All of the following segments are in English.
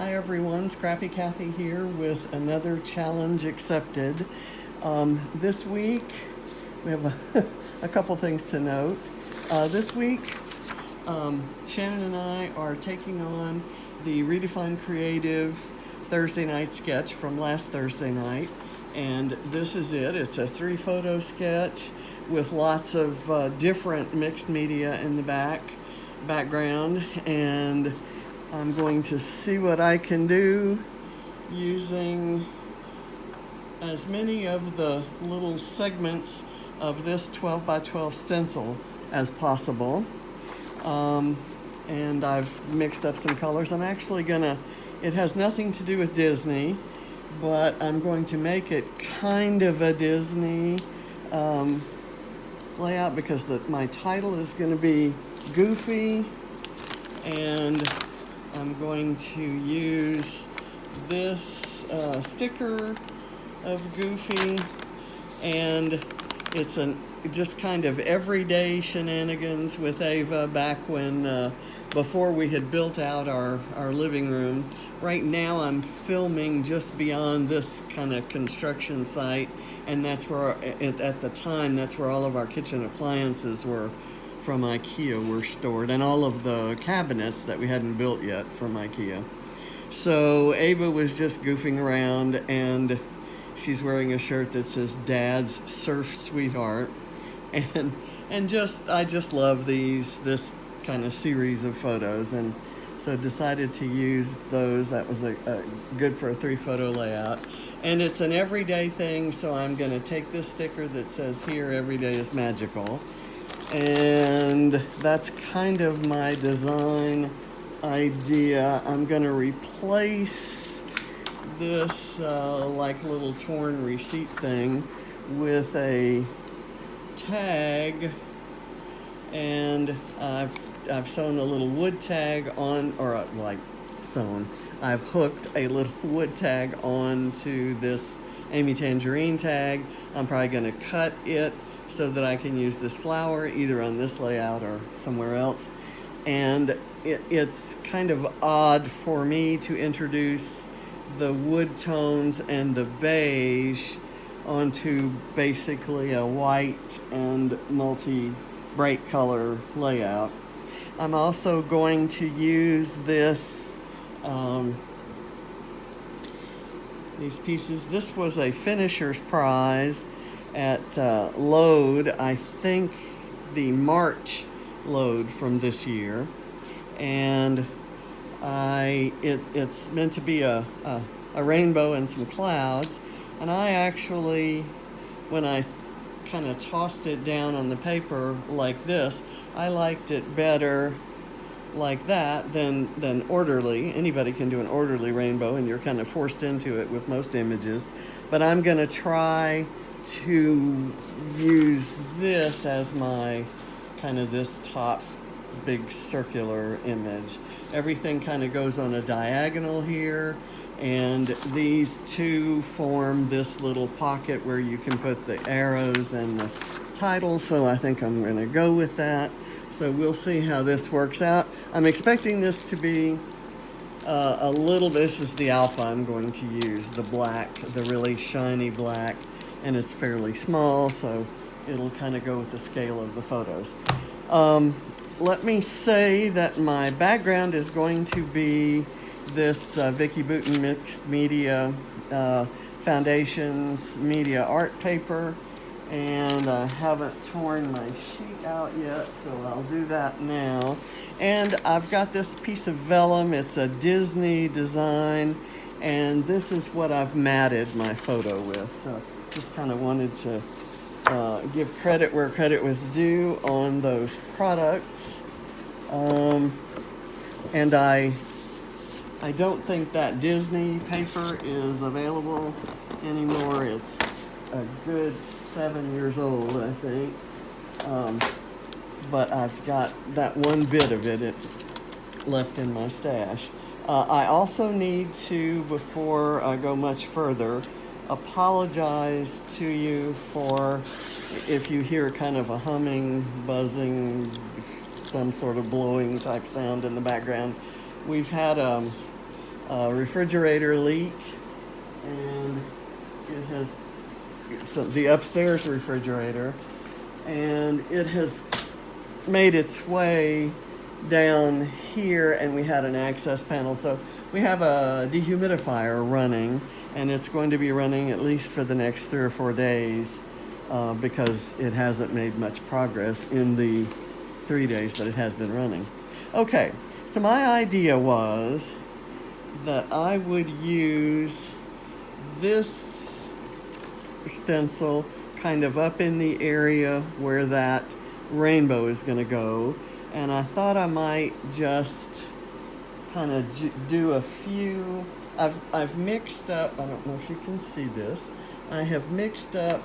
Hi everyone, Scrappy Kathy here with another challenge accepted. This week we have a couple things to note. This week, Shannon and I are taking on the Redefined Creative Thursday night sketch from last Thursday night, and this is it. It's a 3-photo sketch with lots of different mixed media in the background, and I'm going to see what I can do using as many of the little segments of this 12 by 12 stencil as possible. And I've mixed up some colors. I'm actually gonna, it has nothing to do with Disney, but I'm going to make it kind of a Disney layout because my title is going to be Goofy, and I'm going to use this sticker of Goofy, and it's just kind of everyday shenanigans with Ava back when before we had built out our living room. Right now I'm filming just beyond this kind of construction site, and that's where at the time that's where all of our kitchen appliances were from IKEA were stored, and all of the cabinets that we hadn't built yet from IKEA. So Ava was just goofing around, and she's wearing a shirt that says Dad's Surf Sweetheart, and I just love this kind of series of photos, and so decided to use those. That was a good for a 3-photo layout, and it's an everyday thing. So I'm going to take this sticker that says here every day is magical, and that's kind of my design idea. I'm going to replace this like little torn receipt thing with a tag, and I've sewn a little wood tag on, or I've hooked a little wood tag onto this Amy Tangerine tag. I'm probably going to cut it so that I can use this flower either on this layout or somewhere else. And it's kind of odd for me to introduce the wood tones and the beige onto basically a white and bright color layout. I'm also going to use these pieces. This was a finisher's prize at Load, I think the March Load from this year, and it's meant to be a rainbow and some clouds, and I actually, when I kind of tossed it down on the paper like this, I liked it better like that than orderly. Anybody can do an orderly rainbow, and you're kind of forced into it with most images, but I'm going to try to use this as my kind of this top big circular image. Everything kind of goes on a diagonal here, and these two form this little pocket where you can put the arrows and the title, so I think I'm going to go with that. So we'll see how this works out. I'm expecting this to be a little, this is the alpha I'm going to use, the black, the really shiny black, and it's fairly small, so it'll kind of go with the scale of the photos. Let me say that my background is going to be this Vicki Boutin Mixed Media Foundations Media Art paper, and I haven't torn my sheet out yet, so I'll do that now. And I've got this piece of vellum. It's a Disney design, and this is what I've matted my photo with. So just kind of wanted to give credit where credit was due on those products. And I don't think that Disney paper is available anymore. It's a good 7 years old, I think. But I've got that one bit of it left in my stash. I also need to, before I go much further, apologize to you for if you hear kind of a humming, buzzing, some sort of blowing type sound in the background. We've had refrigerator leak, and it has the upstairs refrigerator, and it has made its way down here, and we had an access panel. So we have a dehumidifier running, and it's going to be running at least for the next 3 or 4 days because it hasn't made much progress in the 3 days that it has been running. Okay, so my idea was that I would use this stencil kind of up in the area where that rainbow is going to go, and I thought I might just kind of do a few. I've mixed up, I don't know if you can see this, I have mixed up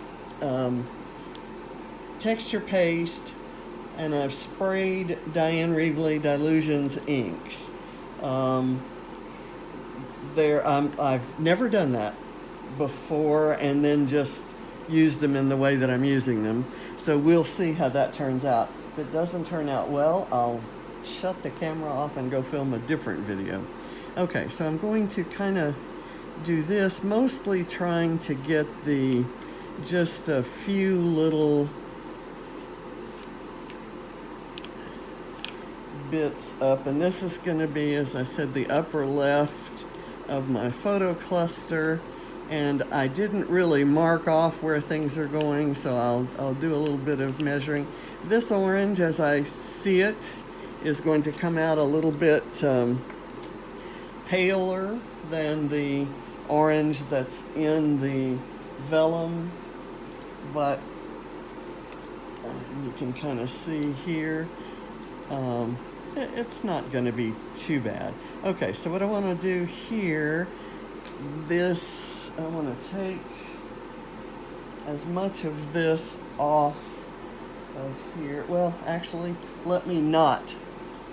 texture paste, and I've sprayed Diane Reevely Dilutions inks. I've never done that before, and then just used them in the way that I'm using them. So we'll see how that turns out. If it doesn't turn out well, I'll shut the camera off and go film a different video. Okay, so I'm going to kind of do this, mostly trying to get just a few little bits up, and this is going to be, as I said, the upper left of my photo cluster, and I didn't really mark off where things are going, so I'll do a little bit of measuring. This orange, as I see it, is going to come out a little bit paler than the orange that's in the vellum, but you can kind of see here it's not going to be too bad. Okay, so what I want to do here, I want to take as much of this off of here. Well, actually, let me not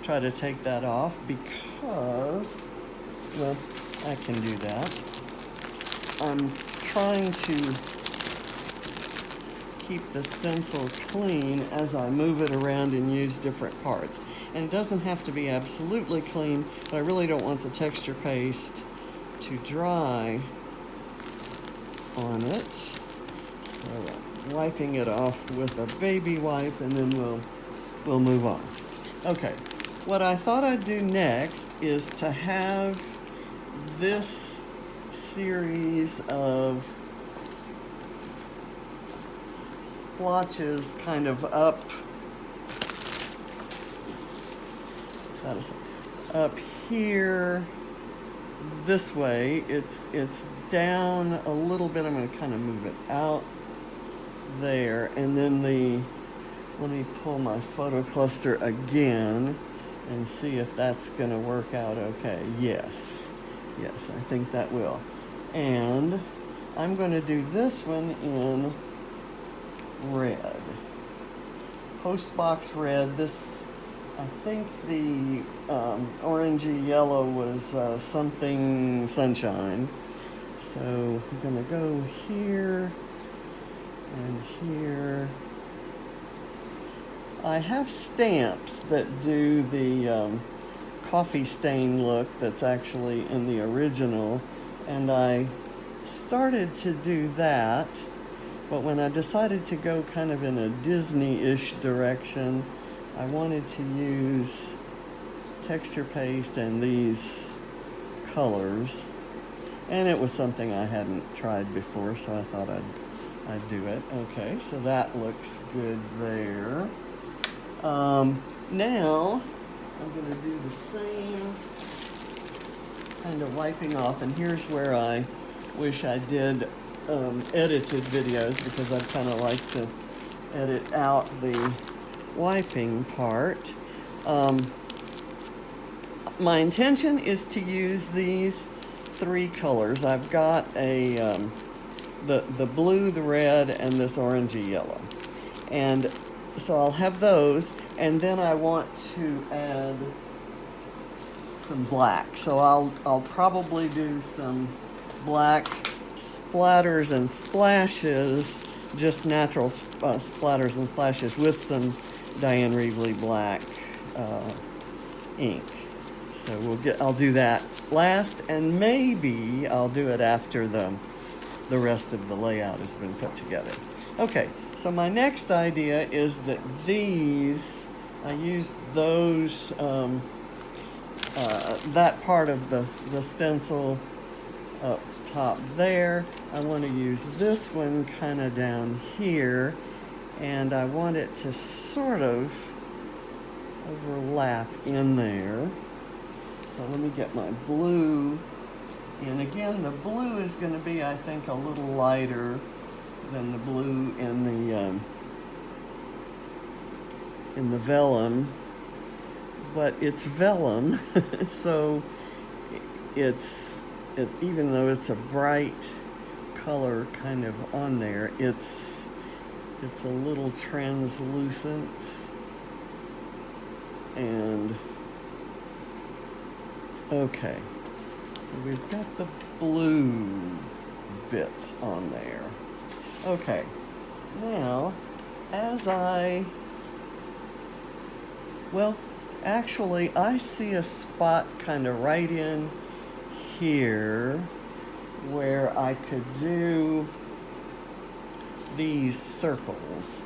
try to take that off because, well, I can do that. I'm trying to keep the stencil clean as I move it around and use different parts. And it doesn't have to be absolutely clean, but I really don't want the texture paste to dry on it. So I'm wiping it off with a baby wipe, and then we'll move on. Okay, what I thought I'd do next is to have this series of splotches kind of up here this way. It's down a little bit. I'm going to kind of move it out there, and then let me pull my photo cluster again and see if that's going to work out okay. Yes, I think that will. And I'm going to do this one in red, Postbox red. This, I think the orangey yellow was something sunshine. So I'm going to go here and here. I have stamps that do the coffee stain look that's actually in the original, and I started to do that, but when I decided to go kind of in a Disney-ish direction, I wanted to use texture paste and these colors, and it was something I hadn't tried before, so I thought I'd do it. Okay, so that looks good there. Now I'm going to do the same kind of wiping off, and here's where I wish I did edited videos, because I'd kind of like to edit out the wiping part. My intention is to use these 3 colors. I've got a the blue, the red, and this orangey yellow, and so I'll have those, and then I want to add some black. So I'll probably do some black splatters and splashes, just natural splatters and splashes with some Diane Reevely black ink. So I'll do that last, and maybe I'll do it after the rest of the layout has been put together. Okay, so my next idea is that these, I used those, that part of the stencil up top there. I want to use this one kind of down here, and I want it to sort of overlap in there. So let me get my blue. And again, the blue is going to be, I think, a little lighter than the blue in the vellum, but it's vellum, so even though it's a bright color kind of on there, it's a little translucent, and okay. So we've got the blue bits on there. Okay, now actually I see a spot kind of right in here where I could do these circles,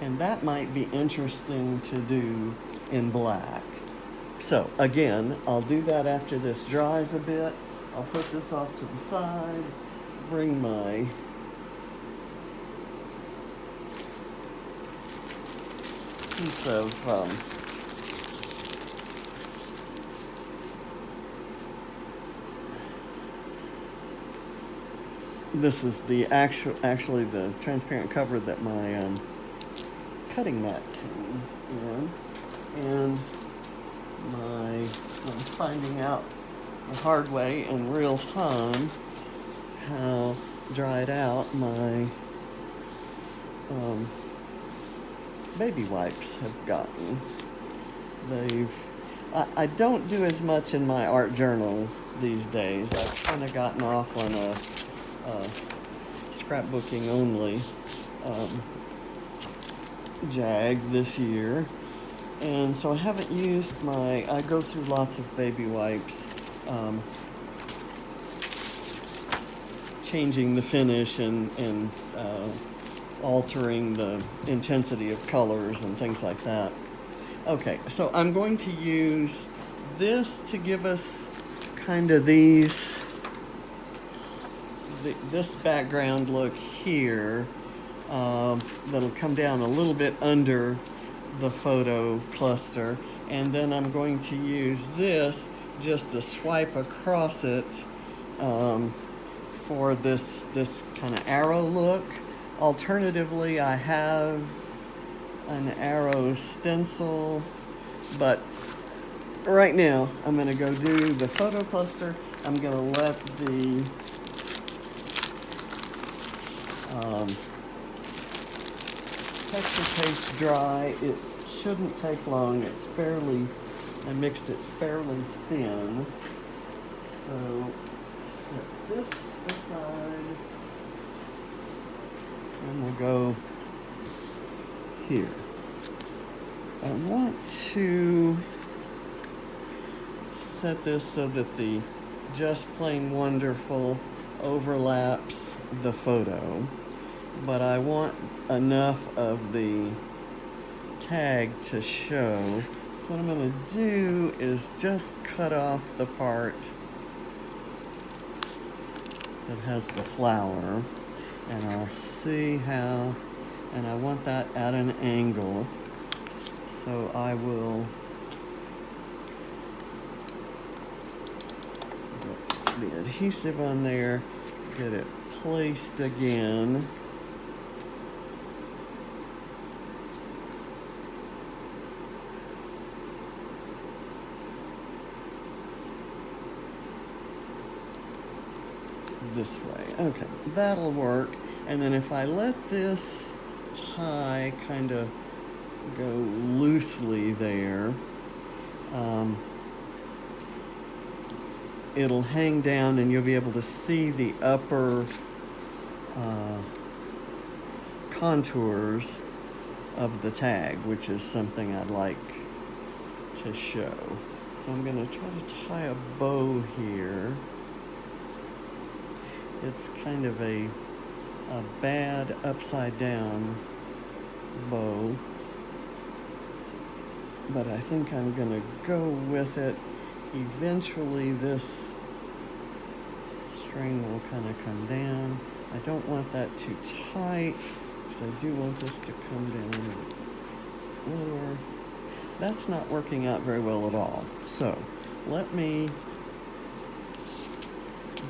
and that might be interesting to do in black. So again, I'll do that after this dries a bit. I'll put this off to the side, bring my piece of this is the actually the transparent cover that my cutting mat came in, and I'm finding out the hard way in real time how dried out my baby wipes have gotten. I don't do as much in my art journals these days. I've kind of gotten off on a scrapbooking only jag this year. And so I haven't used I go through lots of baby wipes, changing the finish and altering the intensity of colors and things like that. Okay, so I'm going to use this to give us kind of this background look here, that'll come down a little bit under the photo cluster, and then I'm going to use this just to swipe across it for this kind of arrow look. Alternatively, I have an arrow stencil, but right now I'm going to go do the photo cluster. I'm going to let the texture paste dry. It shouldn't take long. I mixed it fairly thin. So set this aside, and we'll go here. I want to set this so that the Just Plain Wonderful overlaps the photo, but I want enough of the tag to show. So what I'm going to do is just cut off the part that has the flower, and I'll see how, and I want that at an angle, so I will get the adhesive on there, get it placed again. This way. Okay, that'll work. And then if I let this tie kind of go loosely there, it'll hang down and you'll be able to see the upper contours of the tag, which is something I'd like to show. So I'm going to try to tie a bow here. It's kind of a bad upside down bow, but I think I'm going to go with it. Eventually this string will kind of come down. I don't want that too tight because I do want this to come down lower. That's not working out very well at all. So let me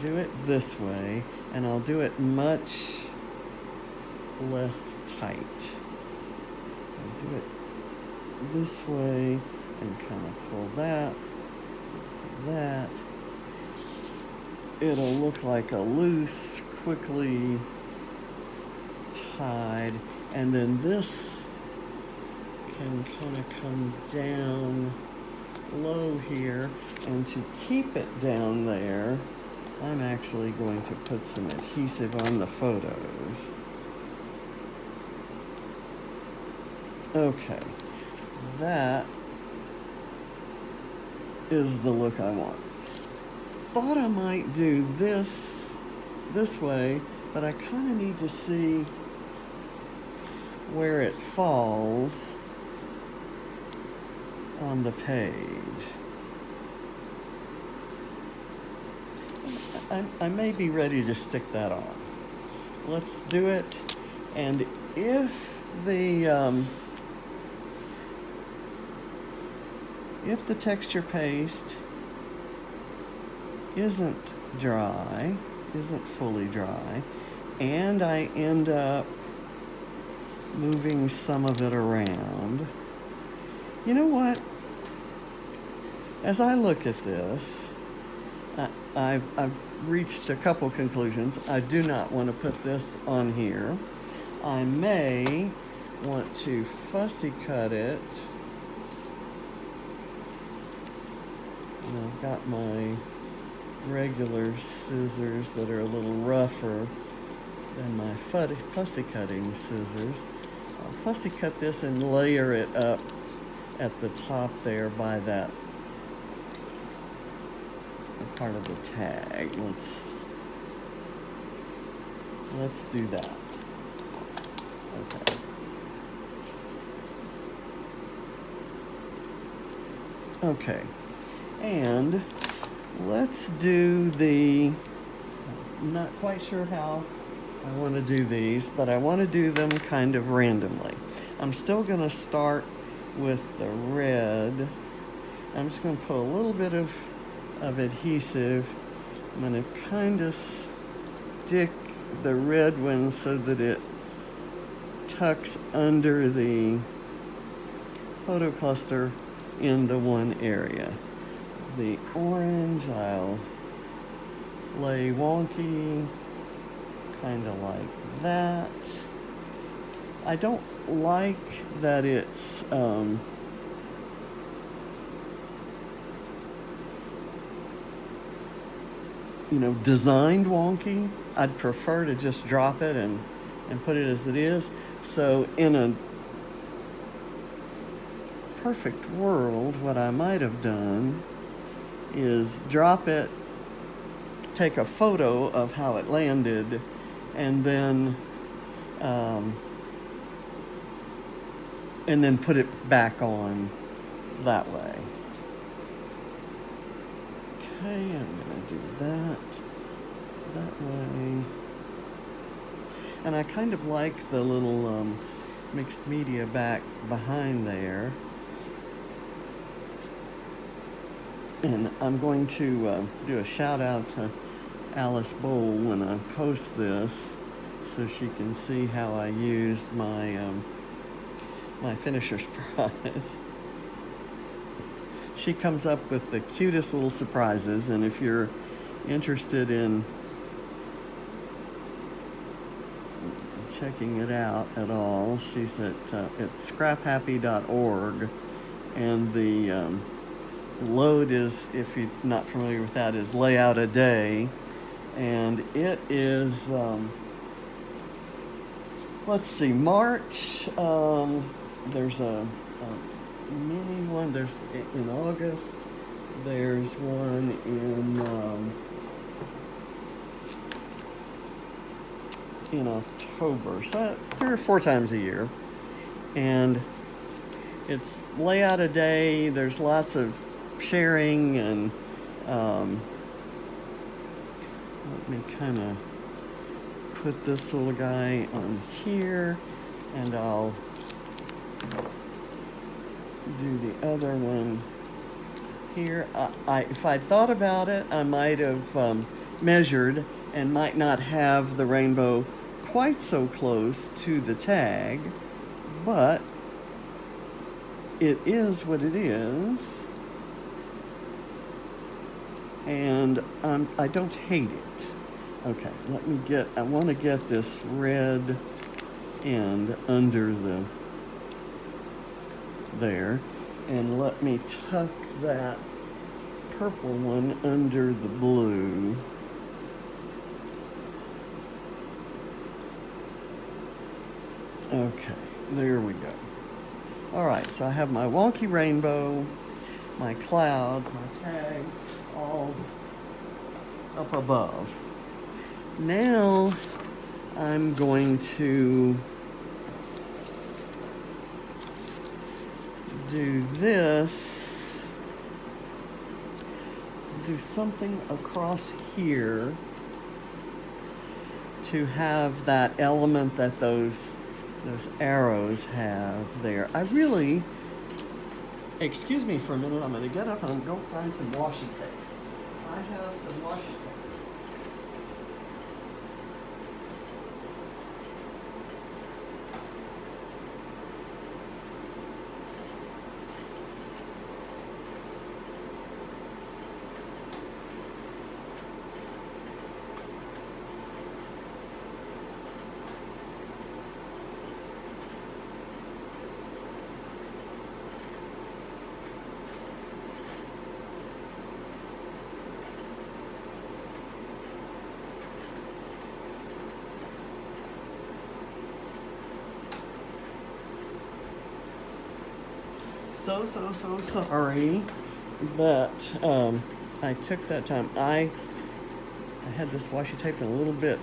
do it this way, and I'll do it much less tight. I'll do it this way and kind of pull that. It'll look like a loose, quickly tied, and then this can kind of come down low here, and to keep it down there, I'm actually going to put some adhesive on the photos. Okay, that is the look I want. Thought I might do this way, but I kind of need to see where it falls on the page. I may be ready to stick that on. Let's do it. And if the texture paste isn't dry, isn't fully dry, and I end up moving some of it around, you know what? As I look at this, I've reached a couple conclusions. I do not want to put this on here. I may want to fussy cut it. And I've got my regular scissors that are a little rougher than my fussy cutting scissors. I'll fussy cut this and layer it up at the top there by that part of the tag. Let's do that. Okay. Okay. And let's do I'm not quite sure how I want to do these, but I want to do them kind of randomly. I'm still going to start with the red. I'm just going to put a little bit of adhesive. I'm going to kind of stick the red one so that it tucks under the photo cluster in the one area. The orange I'll lay wonky, kind of like that. I don't like that it's designed wonky. I'd prefer to just drop it and put it as it is. So in a perfect world, what I might have done is drop it, take a photo of how it landed, and then put it back on that way. Okay, I'm gonna do that way. And I kind of like the little mixed media back behind there. And I'm going to do a shout out to Alice Bowl when I post this, so she can see how I used my my finisher's prize. She comes up with the cutest little surprises, and if you're interested in checking it out at all, she's at scraphappy.org, and the load is, if you're not familiar with that, is Layout a Day, and it is let's see, March. There's a mini one. There's in August. There's one in October, so 3 or 4 times a year. And it's layout a day. There's lots of sharing, and let me kind of put this little guy on here, and I'll do the other one here. If I thought about it, I might have measured and might not have the rainbow quite so close to the tag, but it is what it is, and I don't hate it. Okay, I want to get this red end under there, and let me tuck that purple one under the blue. Okay, there we go. All right, so I have my wonky rainbow, my clouds, my tag, all up above. Now I'm going to do this, do something across here to have that element that those arrows have there. Excuse me for a minute, I'm going to get up and go find some washi tape. I have some washi tape. So sorry that I took that time. I had this washi tape in a little bit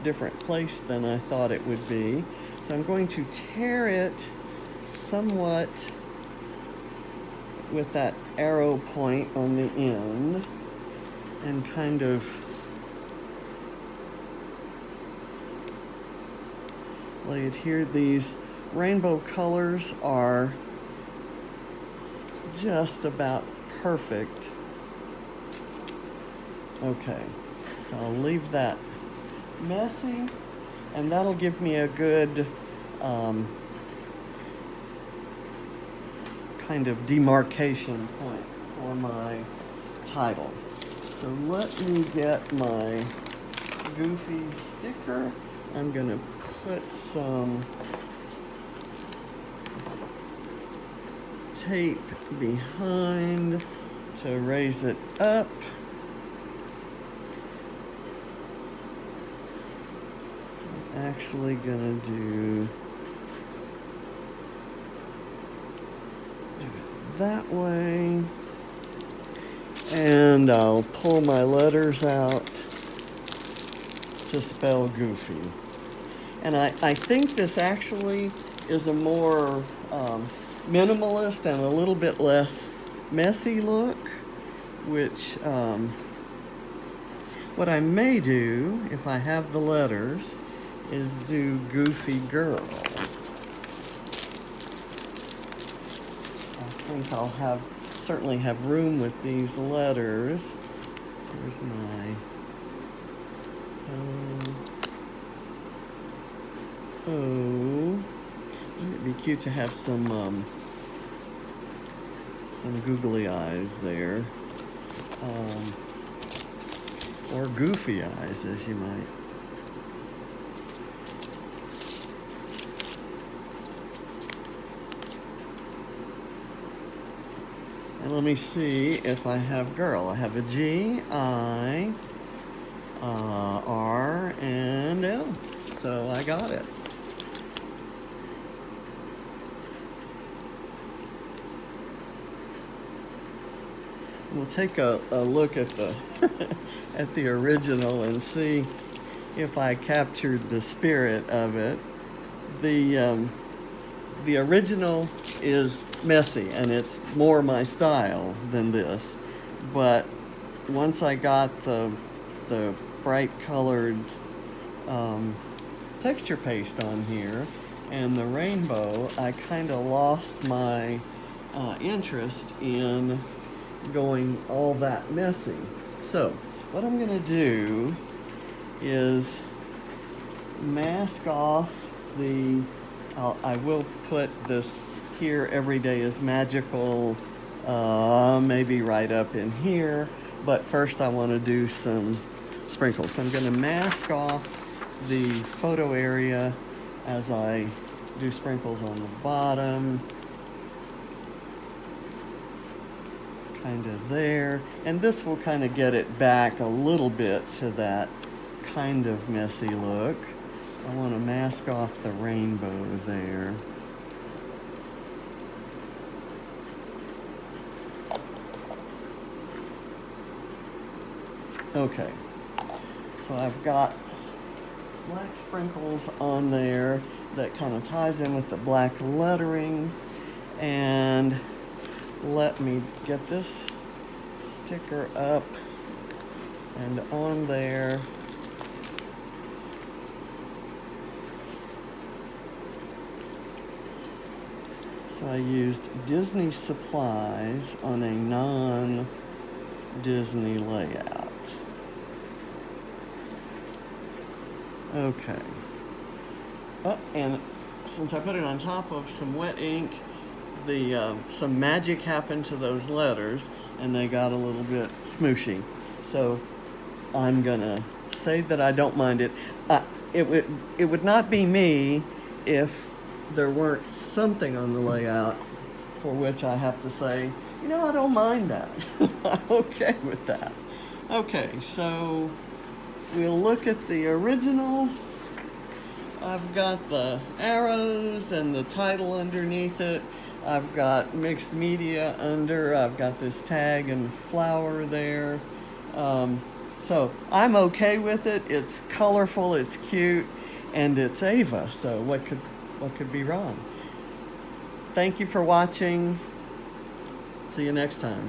different place than I thought it would be. So I'm going to tear it somewhat with that arrow point on the end and kind of lay it here. These rainbow colors are just about perfect. Okay, so I'll leave that messy, and that'll give me a good kind of demarcation point for my title. So let me get my goofy sticker. I'm gonna put some tape behind to raise it up. I'm actually gonna do it that way, and I'll pull my letters out to spell goofy. And I think this actually is a more minimalist and a little bit less messy look, which what I may do, if I have the letters, is do Goofy Girl. I think I'll certainly have room with these letters. Here's my O. It'd be cute to have some googly eyes there, or goofy eyes, as you might. And let me see if I have girl. I have a G, I, R, and L. So I got it. we'll take a look at the at the original and see if I captured the spirit of it. The original is messy and it's more my style than this, but once I got the bright colored texture paste on here and the rainbow, I kind of lost my interest in going all that messy. So what I'm gonna do is mask off I will put this here, every day is magical, maybe right up in here, but first I want to do some sprinkles. So I'm going to mask off the photo area as I do sprinkles on the bottom, kind of there, and this will kind of get it back a little bit to that kind of messy look. I want to mask off the rainbow there. Okay, so I've got black sprinkles on there that kind of ties in with the black lettering, and let me get this sticker up and on there. So I used Disney supplies on a non-Disney layout. Okay. Oh, and since I put it on top of some wet ink, some magic happened to those letters and they got a little bit smooshy. So I'm gonna say that I don't mind it. It would not be me if there weren't something on the layout for which I have to say, you know, I don't mind that. I'm okay with that. Okay, so we'll look at the original. I've got the arrows and the title underneath it. I've got mixed media under. I've got this tag and flower there. So I'm okay with it. It's colorful, it's cute, and it's Ava. So what could be wrong? Thank you for watching. See you next time.